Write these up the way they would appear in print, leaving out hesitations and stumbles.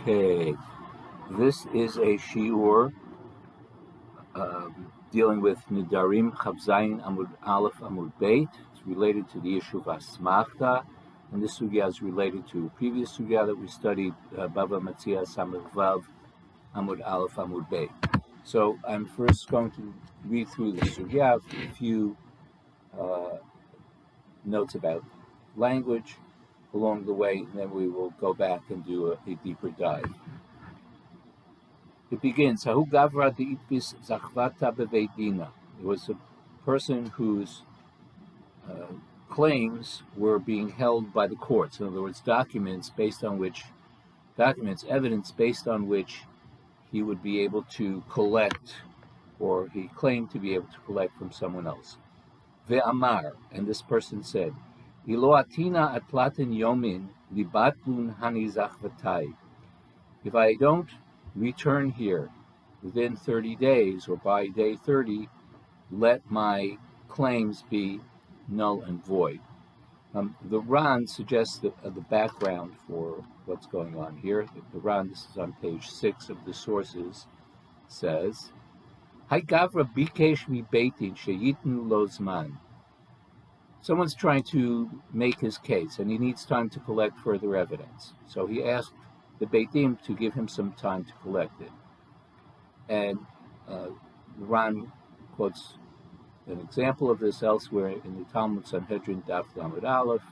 Okay, this is a shiur dealing with Nedarim Chavzayin Amud Aleph Amud Beit. It's related to the issue of Asmechtã, and this sugya is related to a previous sugya that we studied, Bava Matzia Samach Vav Amud Aleph Amud Beit. So I'm first going to read through the sugya, a few notes about language along the way, and then we will go back and do a deeper dive. It begins, Hahu Gavra De'itvis Zachvata Beveidina. It was a person whose claims were being held by the courts. In other words, evidence based on which he would be able to collect, or he claimed to be able to collect from someone else. Ve'amar, and this person said, Ilo atina at platin yomin libatlun hani zachvatai. If I don't return here within 30 days, or by day 30, let my claims be null and void. The Ran suggests the background for what's going on here. The Ran, this is on page 6 of the sources, says, Hai gavra bikesh mi beitin sheyitnu lo zman. Someone's trying to make his case, and he needs time to collect further evidence. So he asked the Beit Din to give him some time to collect it. And Ran quotes an example of this elsewhere in the Talmud Sanhedrin Daf Lamed Aleph,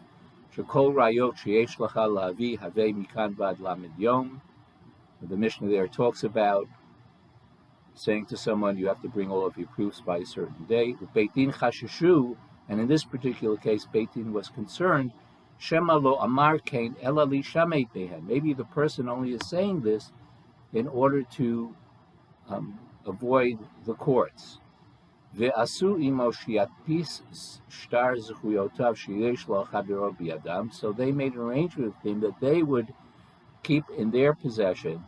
Shekol rayot sheyesh lacha la'avi havei mikan vad lamed yom. The Mishnah there talks about saying to someone, you have to bring all of your proofs by a certain day. Beit Din chasheshu, and in this particular case, Beit Din was concerned, Shema lo amar kain ela li shamei behen. Maybe the person only is saying this in order to avoid the courts. Ve'asu imo shiatpis shtar zechuyotav sheyesh lo chavero biyadam. So they made an arrangement with him that they would keep in their possession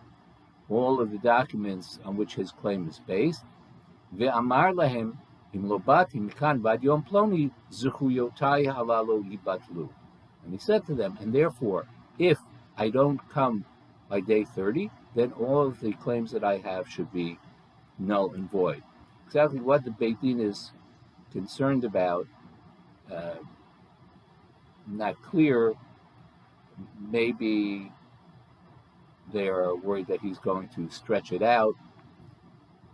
all of the documents on which his claim is based. Ve'amar lahem im lo bati mikan vad yom ploni zechuyotai halalo yibatlu. And he said to them, and therefore, if I don't come by day 30, then all of the claims that I have should be null and void. Exactly what the Beit Din is concerned about, not clear. Maybe they are worried that he's going to stretch it out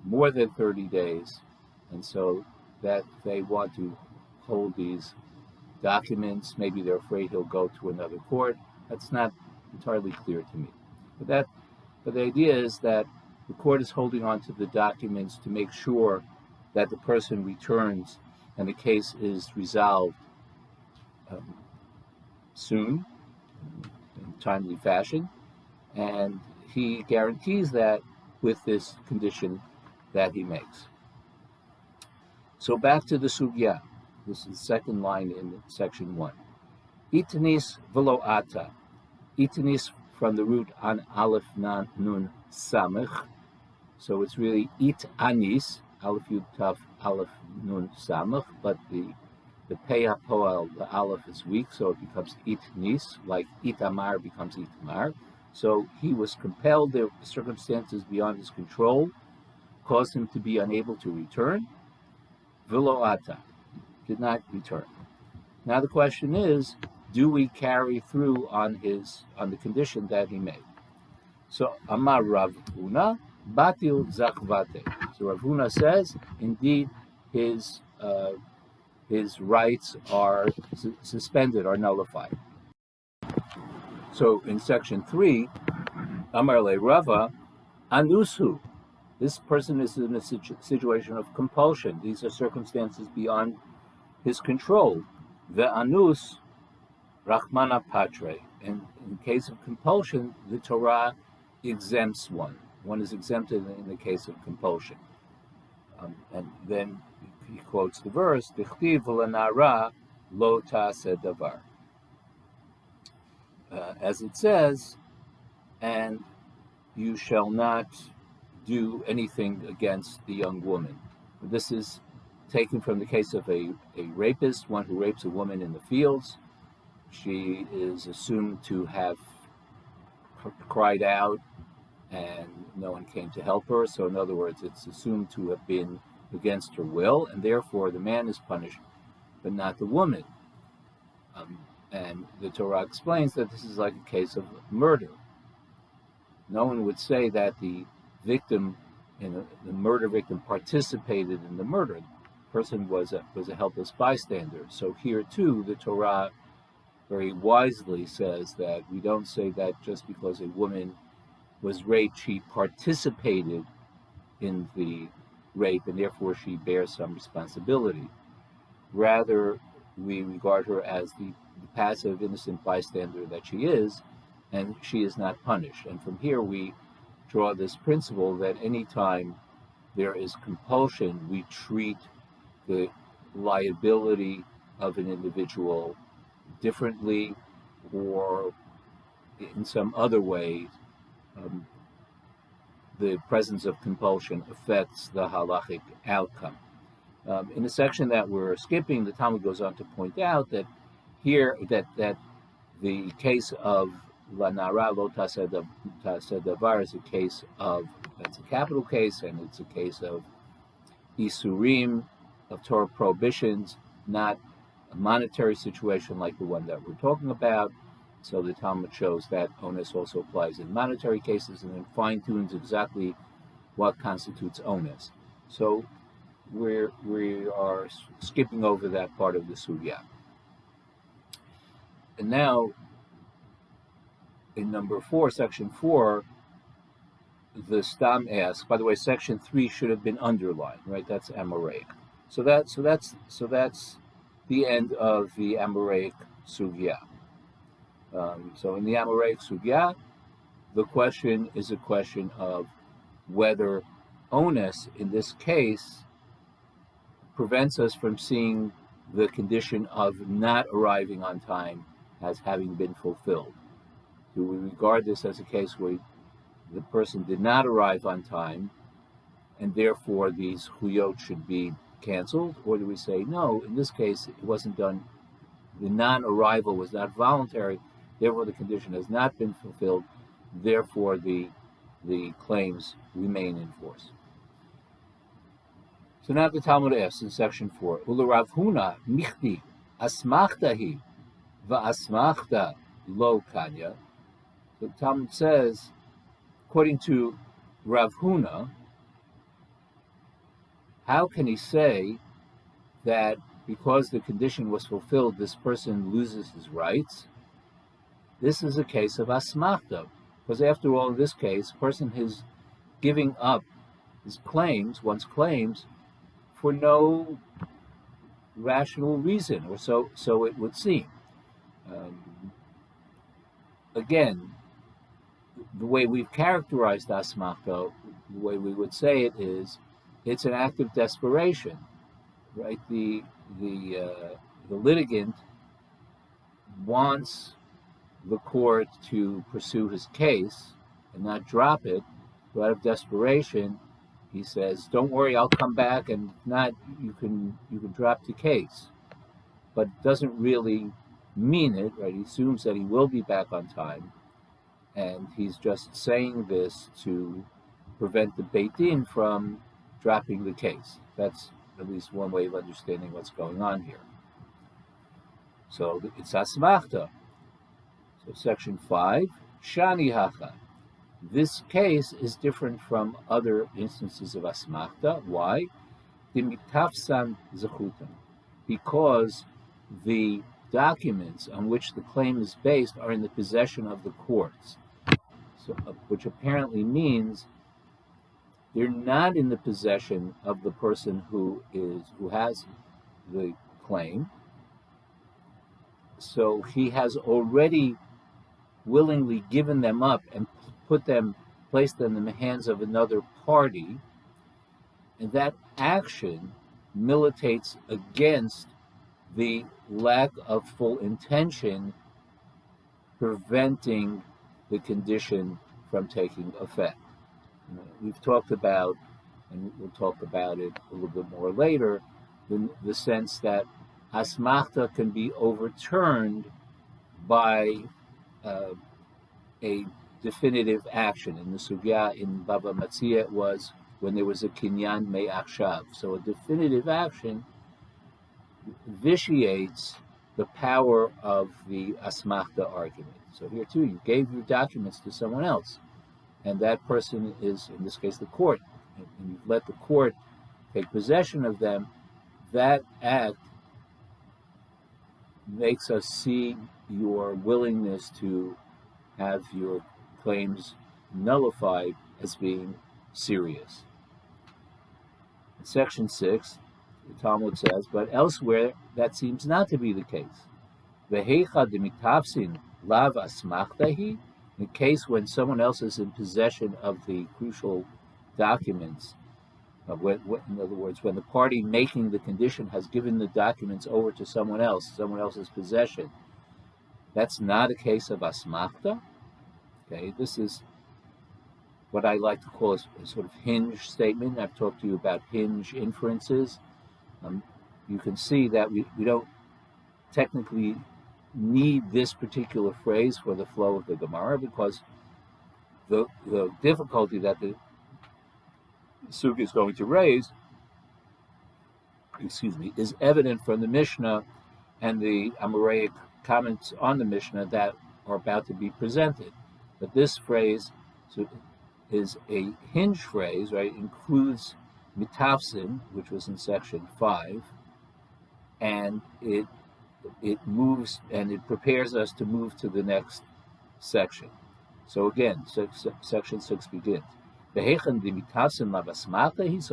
more than 30 days, and so that they want to hold these documents. Maybe they're afraid he'll go to another court. That's not entirely clear to me. But the idea is that the court is holding on to the documents to make sure that the person returns and the case is resolved soon, in timely fashion, and he guarantees that with this condition that he makes. So back to the sugya. This is the second line in section 1. Itanis velo ata. Itanis from the root an aleph nun samach. So it's really it anis, aleph yud taf aleph nun samach, but the pei hapoel, the aleph is weak, so it becomes itnis, like itamar becomes itamar. So he was compelled, the circumstances beyond his control caused him to be unable to return. Velo ata, did not return. Now the question is, do we carry through on the condition that he made? So Amar Rav Huna Batil Zakvate. So Rav Huna says, indeed, his rights are suspended, are nullified. So in section 3, Amar Le Rava Anusu. This person is in a situation of compulsion. These are circumstances beyond his control. The anus Rachmana Patre. And in case of compulsion, the Torah exempts one. One is exempted in the case of compulsion. And then he quotes the verse, Dichtiv v'lanara lo ta'aseh davar. As it says, and you shall not do anything against the young woman. This is taken from the case of a rapist, one who rapes a woman in the fields. She is assumed to have cried out and no one came to help her. So in other words, it's assumed to have been against her will, and therefore the man is punished, but not the woman. And the Torah explains that this is like a case of murder. No one would say that the victim, the murder victim, participated in the murder. The person was a helpless bystander. So here too, the Torah very wisely says that we don't say that just because a woman was raped, she participated in the rape, and therefore she bears some responsibility. Rather, we regard her as the passive, innocent bystander that she is, and she is not punished. And from here we draw this principle that any time there is compulsion, we treat the liability of an individual differently, or in some other way, the presence of compulsion affects the halachic outcome. In the section that we're skipping, the Talmud goes on to point out that here that the case of La Nara Lo Taseh Davar is a case of, that's a capital case, and it's a case of Isurim, of Torah prohibitions, not a monetary situation like the one that we're talking about. So the Talmud shows that onus also applies in monetary cases, and then fine-tunes exactly what constitutes onus. So we are skipping over that part of the sugya. And now, in number 4, section 4, the Stam asks. By the way, section 3 should have been underlined, right? That's Amoraic. So that's the end of the Amoraic sugya. So in the Amoraic sugya, the question is a question of whether onus in this case prevents us from seeing the condition of not arriving on time as having been fulfilled. Do we regard this as a case where the person did not arrive on time, and therefore these huyot should be canceled? Or do we say, no, in this case it wasn't done, the non-arrival was not voluntary, therefore the condition has not been fulfilled, therefore the claims remain in force? So now the Talmud asks in section 4, Ula Rav Huna michti asmechtã hi va'asmechtã lo kanya. The Talmud says, according to Rav Huna, how can he say that because the condition was fulfilled, this person loses his rights? This is a case of asmechtã, because after all, in this case, a person is giving up his claims, one's claims, for no rational reason, or so it would seem. Again, the way we've characterized asmechtã, the way we would say it is, it's an act of desperation, right? The litigant wants the court to pursue his case and not drop it, but out of desperation, he says, "Don't worry, I'll come back, and if not, you can drop the case." But doesn't really mean it, right? He assumes that he will be back on time, and he's just saying this to prevent the Beit Din from dropping the case. That's at least one way of understanding what's going on here. So it's asmechtã. So section 5, shani hacha. This case is different from other instances of asmechtã. Why? Dimitafsan zechutan. Because the documents on which the claim is based are in the possession of the courts. So, which apparently means they're not in the possession of the person who has the claim. So he has already willingly given them up and placed them in the hands of another party, and that action militates against the lack of full intention preventing the condition from taking effect. We've talked about, and we'll talk about it a little bit more later, the sense that asmechtã can be overturned by a definitive action. In the sugya in Bava Matzia, it was when there was a kinyan me'achshav. So a definitive action vitiates the power of the asmachta argument. So here too, you gave your documents to someone else, and that person is, in this case, the court, and you've let the court take possession of them. That act makes us see your willingness to have your claims nullified as being serious. In section 6, the Talmud says, but elsewhere that seems not to be the case. V'heicha demitavsin lav asmachtahi, in case when someone else is in possession of the crucial documents, in other words, when the party making the condition has given the documents over to someone else's possession, that's not a case of asmachta. Okay, this is what I like to call a sort of hinge statement. I've talked to you about hinge inferences. You can see that we don't technically need this particular phrase for the flow of the Gemara, because the difficulty that the sugya is going to raise, is evident from the Mishnah and the Amoraic comments on the Mishnah that are about to be presented. But this phrase is a hinge phrase, right? It includes mitafsin, which was in section 5, and it moves and it prepares us to move to the next section. So again, section 6 begins. So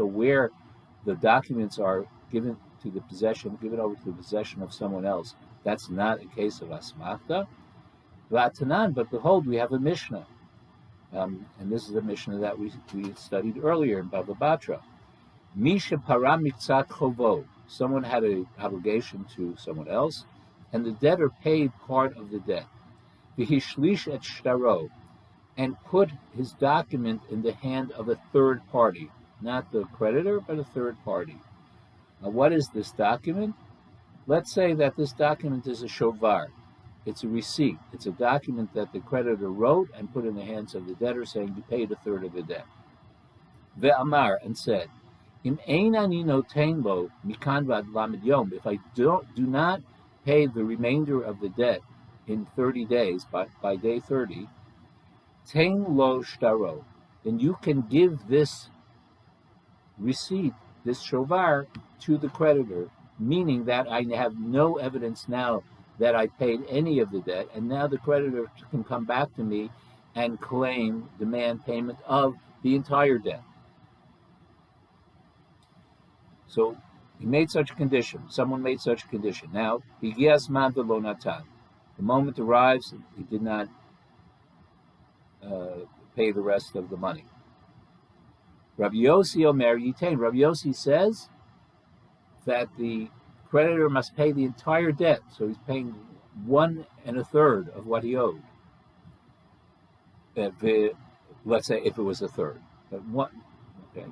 where the documents are given over to the possession of someone else, that's not a case of asmachta. But behold, we have a Mishnah. And this is a Mishnah that we studied earlier in Bava Batra. Misha para miktzat chovo. Someone had an obligation to someone else, and the debtor paid part of the debt. V'hishlish et shtaro, and put his document in the hand of a third party, not the creditor, but a third party. Now, what is this document? Let's say that this document is a shovar. It's a receipt. It's a document that the creditor wrote and put in the hands of the debtor, saying you paid a third of the debt. Ve'amar, and said, Im ein ani noten lo mikan vad lamed yom. If I do not pay the remainder of the debt in 30 days, by day 30, Tein lo shtaro, then you can give this receipt, this shovar, to the creditor, meaning that I have no evidence now that I paid any of the debt, and now the creditor can come back to me and demand payment of the entire debt. So he made such a condition. Someone made such a condition. Now, higias man v'lo natan. The moment arrives, he did not pay the rest of the money. Rabbi Yossi Omer Yitain. Rabbi Yossi says that the creditor must pay the entire debt, so he's paying 1 1/3 of what he owed. Let's say if it was a third, but one. Okay.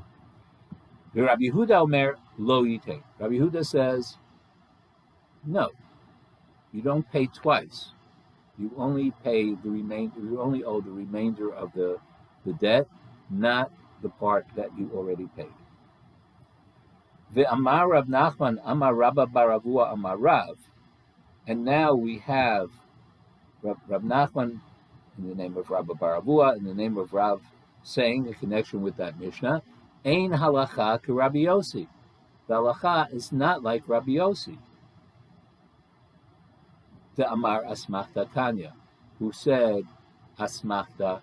Rabbi Yehuda Omer Lo Yitain. Rabbi Yehuda says, no, you don't pay twice. You only pay the remainder. You only owe the remainder of the debt, not the part that you already paid. Ve'amar Rav Nachman Amar Rabba Baravua Amar Rav, and now we have Rav Nachman in the name of Rabba Baravua, in the name of Rav, saying in connection with that Mishnah, Ein halacha ke Rabbi Yossi. The halacha is not like Rabbi Yossi. The Amar Asmachta Kanya, who said Asmachta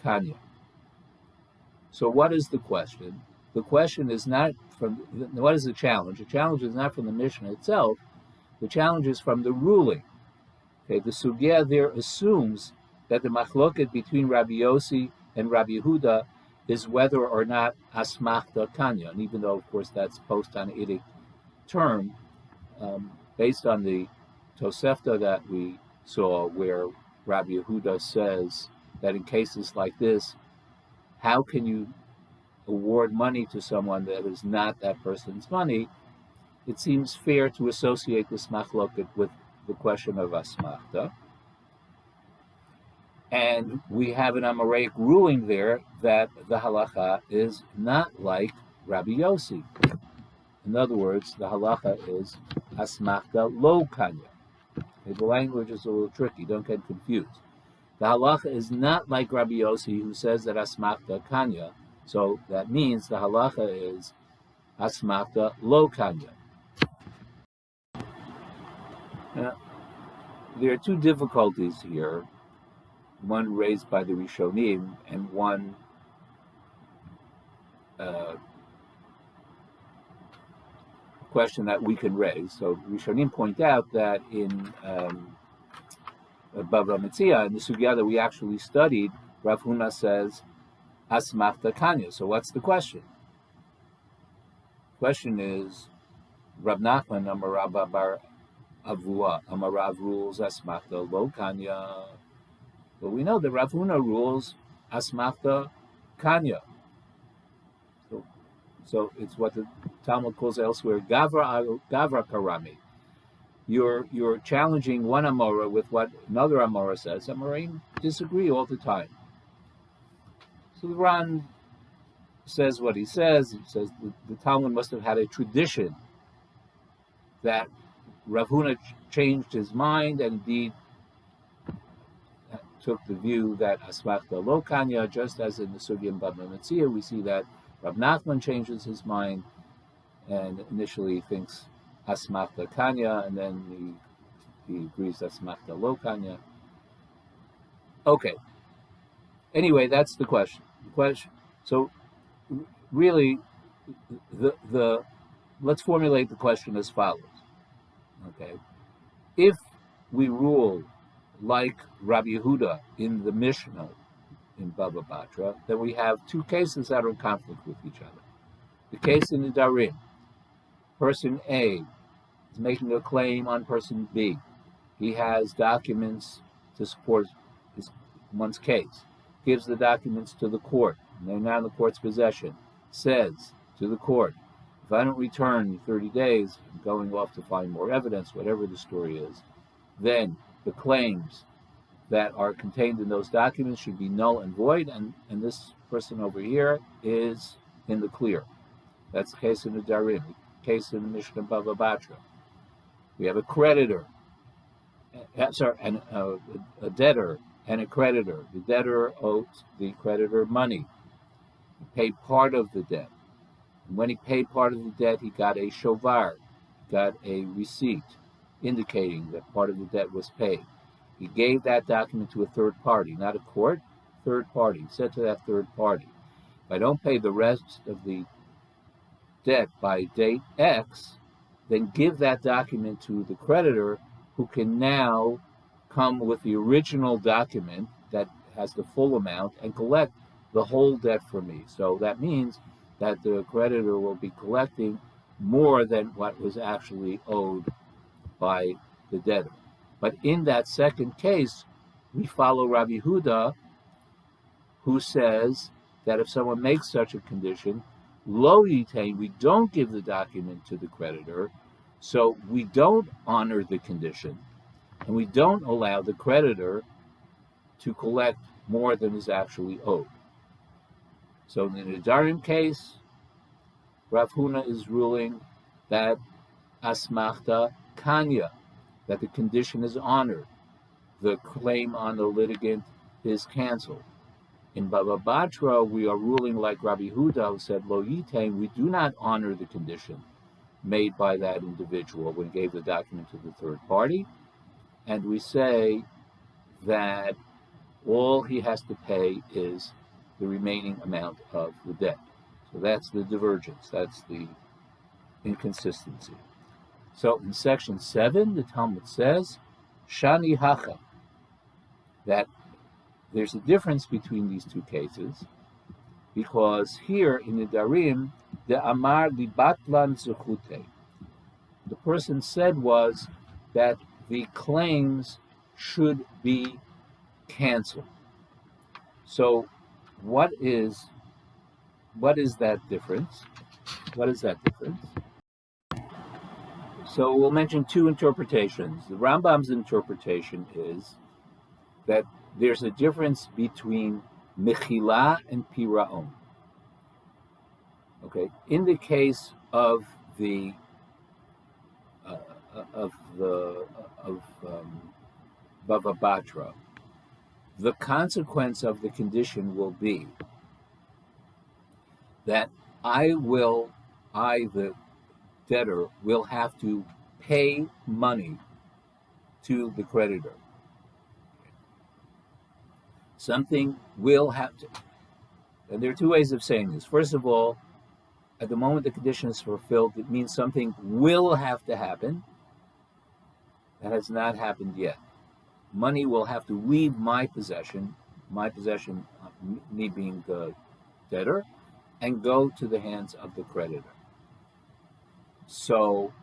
Kanya. So what is the question? The question is not what is the challenge? The challenge is not from the Mishnah itself. The challenge is from the ruling. Okay, the sugya there assumes that the machloket between Rabbi Yossi and Rabbi Yehuda is whether or not Asmachta Kanya. And even though, of course, that's post-Hanaitic term, based on the Tosefta that we saw, where Rabbi Yehuda says that in cases like this, how can you award money to someone that is not that person's money? It seems fair to associate this machloket with the question of asmachta. And we have an Amoraic ruling there that the halacha is not like Rabbi Yossi. In other words, the halacha is asmachta lo kanya. The language is a little tricky, don't get confused. The halacha is not like Rabbi Yossi, who says that asmachta kanya. So that means the halacha is asmachta lo kanya. Now, there are two difficulties here, one raised by the Rishonim and one question that we can raise. So Rishonim point out that in Bava Metzia, in the sugya that we actually studied, Rav Huna says asmachta kanya. So what's the question? The question is, Rav Nachman Amar Rabba bar Avua Amar Rav rules asmachta lo kanya. But we know that Rav Huna rules asmachta kanya. So it's what the Talmud calls elsewhere gavra karami. You're challenging one Amora with what another Amora says. Amoraim disagree all the time. So the Ran says what he says. He says the Talmud must have had a tradition that Rav Huna changed his mind and indeed took the view that asmachta lo kanya, just as in the sugya in Bava Metzia, we see that Rav Nachman changes his mind and initially thinks asmachta kanya, and then he agrees asmachta lo kanya. Okay. Anyway, that's the question. So really, let's formulate the question as follows. Okay, if we rule like Rabbi Yehuda in the Mishnah in Baba Batra, then we have two cases that are in conflict with each other. The case in Nedarim, person A is making a claim on person B. He has documents to support one's case, gives the documents to the court, and they're now in the court's possession, says to the court, if I don't return in 30 days, I'm going off to find more evidence, whatever the story is, then the claims that are contained in those documents should be null and void, and this person over here is in the clear. That's the case in the Nedarim, the case in the Mishnah Bava Batra. We have a creditor, and a debtor and a creditor. The debtor owes the creditor money. He paid part of the debt. And when he paid part of the debt, he got a shovar, got a receipt indicating that part of the debt was paid. He gave that document to a third party, not a court, third party. He said to that third party, if I don't pay the rest of the debt by date X, then give that document to the creditor, who can now come with the original document that has the full amount and collect the whole debt from me. So that means that the creditor will be collecting more than what was actually owed by the debtor. But in that second case, we follow Rabbi Yehuda, who says that if someone makes such a condition, lo yitain, we don't give the document to the creditor, so we don't honor the condition, and we don't allow the creditor to collect more than is actually owed. So in the Nedarim case, Rav Huna is ruling that asmachta kanya, that the condition is honored, the claim on the litigant is canceled. In Bava Batra, we are ruling like Rabbi Yehuda, who said, lo yitain, we do not honor the condition made by that individual when he gave the document to the third party, and we say that all he has to pay is the remaining amount of the debt. So that's the divergence, that's the inconsistency. So in section 7, the Talmud says, Shani Hacha, that there's a difference between these two cases, because here in the Nedarim, the Amar Libatlan Zechute, the person said was that the claims should be canceled. So what is that difference? What is that difference? So we'll mention two interpretations. The Rambam's interpretation is that there's a difference between mechila and piraon. Okay, in the case of the Bava Batra, the consequence of the condition will be that the debtor, will have to pay money to the creditor. Something will have to, and there are two ways of saying this. First of all, at the moment the condition is fulfilled, it means something will have to happen. That has not happened yet. Money will have to leave my possession, me being the debtor, and go to the hands of the creditor. So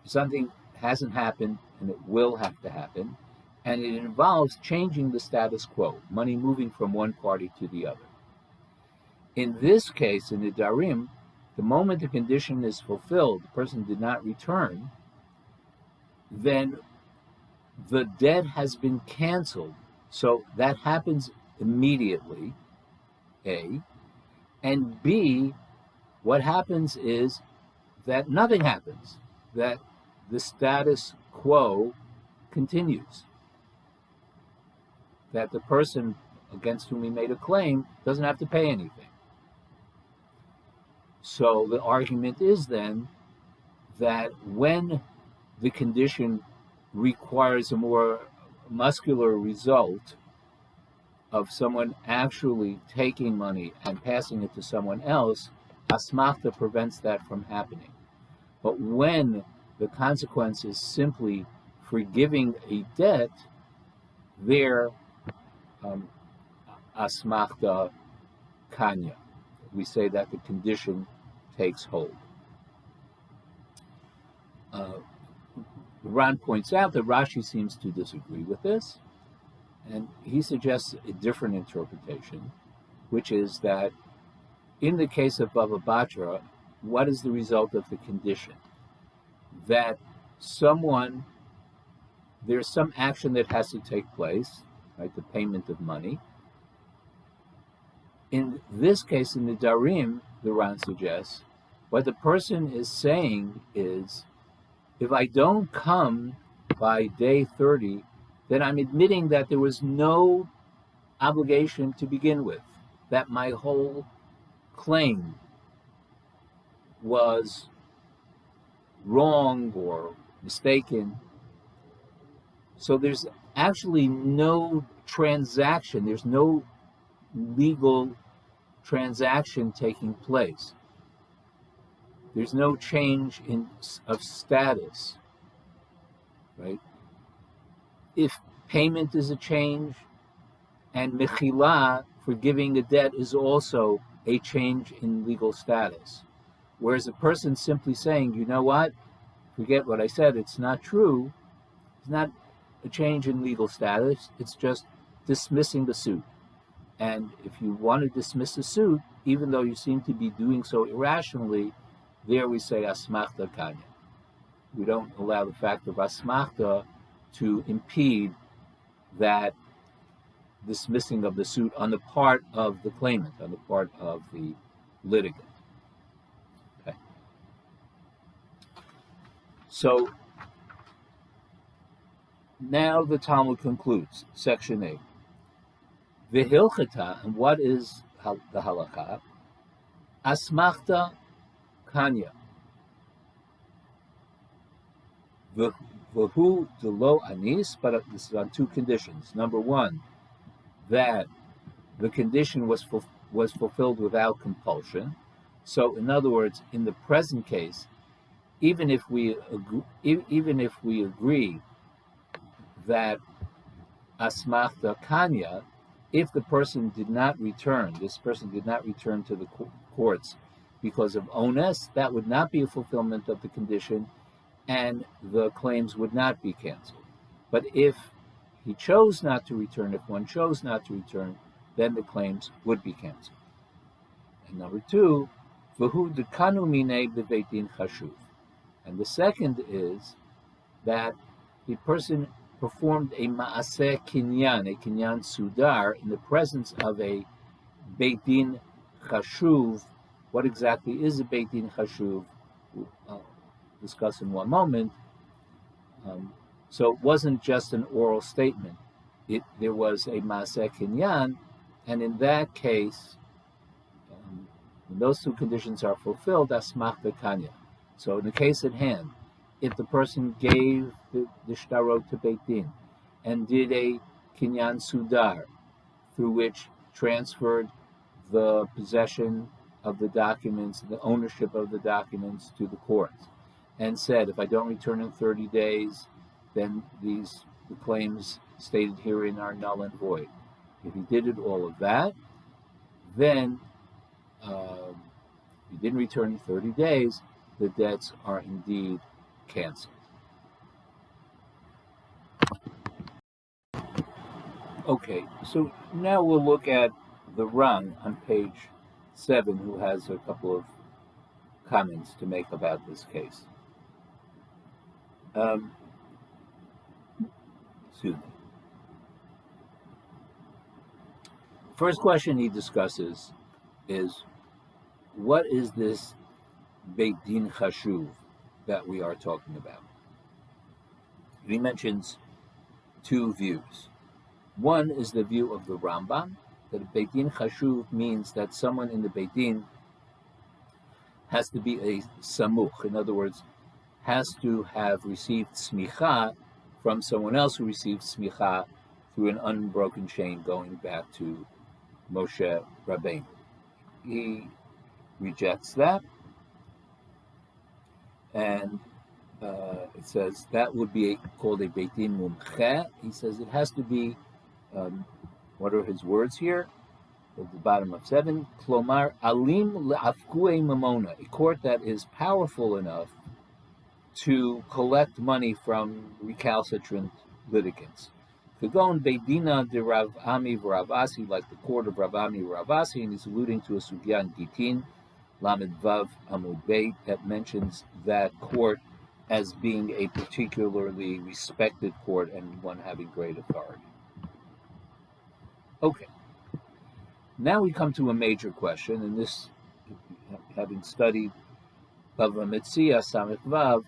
something hasn't happened and it will have to happen, and it involves changing the status quo, money moving from one party to the other. In this case, in Nedarim, the moment the condition is fulfilled, the person did not return, then the debt has been canceled. So that happens immediately, A. And B, what happens is that nothing happens, that the status quo continues, that the person against whom he made a claim doesn't have to pay anything. So the argument is then that when the condition requires a more muscular result of someone actually taking money and passing it to someone else, Asmachta prevents that from happening. But when the consequence is simply forgiving a debt, there, Asmachta Kanya, we say that the condition takes hold. Ran points out that Rashi seems to disagree with this, and he suggests a different interpretation, which is that in the case of Bava Batra, what is the result of the condition? That there's some action that has to take place, right, the payment of money. In this case, in the Nedarim, the Ran suggests, what the person is saying is, if I don't come by day 30, then I'm admitting that there was no obligation to begin with, that my whole claim was wrong or mistaken. So there's actually no transaction, there's no legal transaction taking place. There's no change of status, right? If payment is a change, and mechila, forgiving a debt, is also a change in legal status. Whereas a person simply saying, you know what, forget what I said, it's not true, it's not a change in legal status, it's just dismissing the suit. And if you want to dismiss the suit, even though you seem to be doing so irrationally, there we say Asmachta Kanya. We don't allow the fact of Asmachta to impede that dismissing of the suit on the part of the claimant, on the part of the litigant. Okay. So now the Talmud concludes, section 8. The Hilchata, and what is the halakha? Asmachta Kanya. V'hu delo anis, but this is on two conditions. Number one, that the condition was fulfilled without compulsion. So, in other words, in the present case, even if we agree that Asmachta Kanya, if the person did not return, this person did not return to the courts because of Ones, that would not be a fulfillment of the condition, and the claims would not be canceled. But if he chose not to return, if one chose not to return, then the claims would be canceled. And number two, v'hu dekanu minei b'beit din chashuv. And the second is that the person performed a ma'aseh kinyan, a kinyan sudar, in the presence of a Beit Din chashuv. What exactly is a Beit Din chashuv? I'll discuss in one moment. So it wasn't just an oral statement. There was a ma'aseh kinyan, and in that case, when those two conditions are fulfilled, asmachta kanya. So in the case at hand, if the person gave the shtarot to Beit Din and did a kinyan sudar, through which transferred the possession of the documents, the ownership of the documents to the court, and said, if I don't return in 30 days, then the claims stated herein are null and void. If he did all of that, then he didn't return in 30 days, the debts are indeed canceled. Okay, so now we'll look at the Ran on page 7, who has a couple of comments to make about this case. Excuse me. First question he discusses is, what is this Beit Din Chashuv that we are talking about? He mentions two views. One is the view of the Rambam, that a Beit Din Chashuv means that someone in the Beit Din has to be a samuch, in other words, has to have received smicha from someone else who received smicha through an unbroken chain going back to Moshe Rabbeinu. He rejects that, and it says that would be called a Beit Din Mumche. He says it has to be, what are his words here? At the bottom of 7, Klomar Alim Le'afkue Mamona, a court that is powerful enough to collect money from recalcitrant litigants. Kagon Beidina de Rav Ami V'Rav, like the court of Rav Ami Rav, and he's alluding to a sugya in Gitin, Lamed Vav Amud Beit, that mentions that court as being a particularly respected court and one having great authority. Okay. Now we come to a major question, and this, having studied Bava Metzia Samech Vav,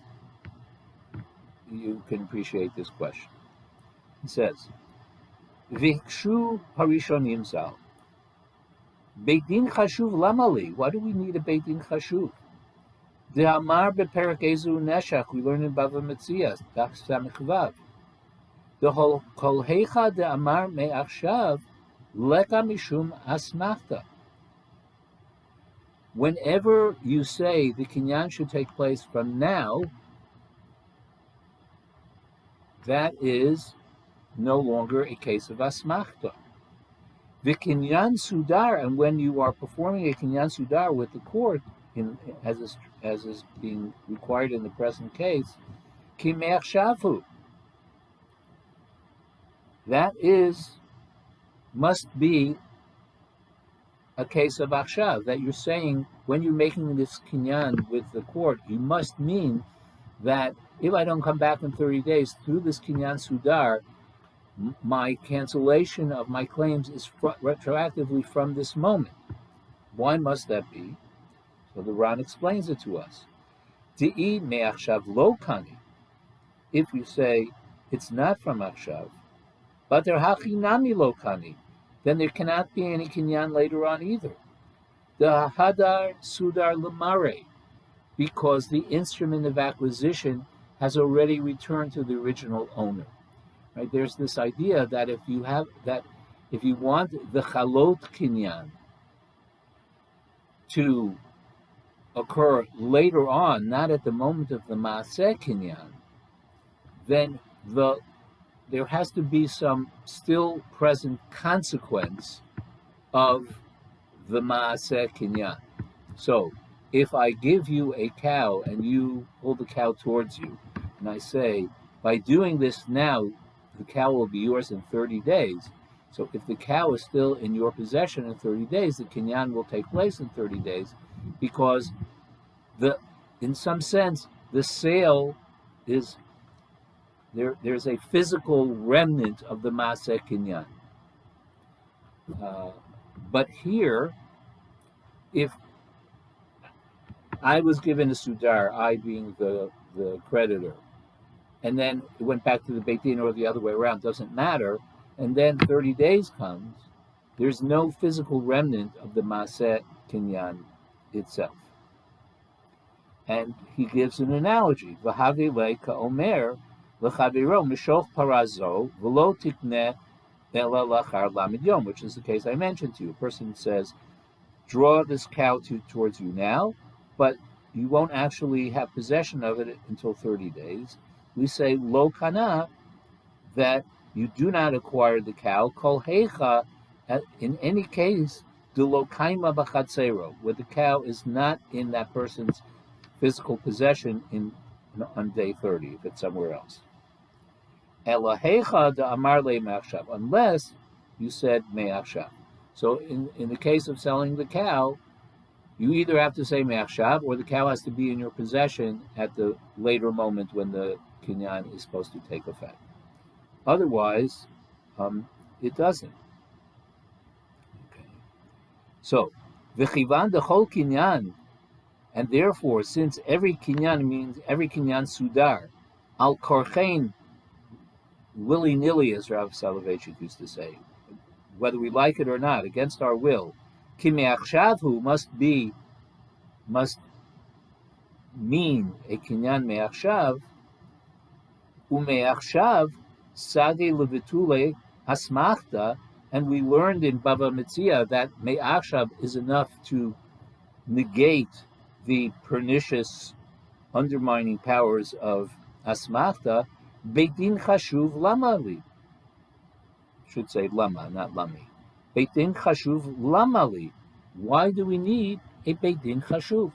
you can appreciate this question. It says, Vikshu Harishonim Zal. Beit Din Chashuv Lamali. Why do we need a Beit Din Chashuv? The Amar bePerak Ezu Neshach, we learn in Bava Metzia, Daf Samech Vav. The Kol Heicha de Amar Me'achshav Leka Mishum Asmachta. Whenever you say the kinyan should take place from now, that is no longer a case of asmachta. The kinyan sudar, and when you are performing a kinyan sudar with the court, as is being required in the present case, kimeach shafu. That must be a case of achshav, that you're saying when you're making this kinyan with the court, you must mean that if I don't come back in 30 days through this kinyan sudar, my cancellation of my claims is retroactively from this moment. Why must that be? So the Ran explains it to us. Di'i me'achshav lo kani. If you say it's not from achshav, but there hachinami lo kani, then there cannot be any kinyan later on either. The hadar sudar lemare, because the instrument of acquisition has already returned to the original owner. Right? There's this idea that if you want the chalot kinyan to occur later on, not at the moment of the maaseh kinyan, then there has to be some still present consequence of the maaseh kinyan. So, if I give you a cow and you pull the cow towards you, and I say, by doing this now, the cow will be yours in 30 days. So if the cow is still in your possession in 30 days, the kinyan will take place in 30 days, because in some sense, the sale is there's a physical remnant of the Maaseh Kinyan. But here, if I was given a sudar, I being the creditor, and then it went back to the Beit Din or the other way around, doesn't matter, and then 30 days comes, there's no physical remnant of the Maaseh Kinyan itself. And he gives an analogy. V'havi leika omer l'chaviro mishoch parazo v'lo tikneh ela lachar lamid yom, which is the case I mentioned to you. A person says, draw this cow towards you now, but you won't actually have possession of it until 30 days. We say lo kana, that you do not acquire the cow, kol heicha, in any case, de lo kaima b'chatzero, where the cow is not in that person's physical possession on day 30, if it's somewhere else. Elahecha de amar le me'achshav, unless you said me'achshav. So in the case of selling the cow, you either have to say me'achshav, or the cow has to be in your possession at the later moment when the kinyan is supposed to take effect. Otherwise, it doesn't. Okay. So, v'chivan dechol kinyan, and therefore, since every kinyan means every kinyan sudar, al korchein, willy-nilly, as Rav Soloveitchik used to say, whether we like it or not, against our will, ki me'achshavhu must mean a kinyan me'achshav, u'me'achshav sage levitule asmechtã, and we learned in Bava Metzia that me'achshav is enough to negate the pernicious, undermining powers of asmechtã. Beit Din chashuv lamali. Should say lama, not lami. Beit Din chashuv lamali. Why do we need a Beit Din chashuv?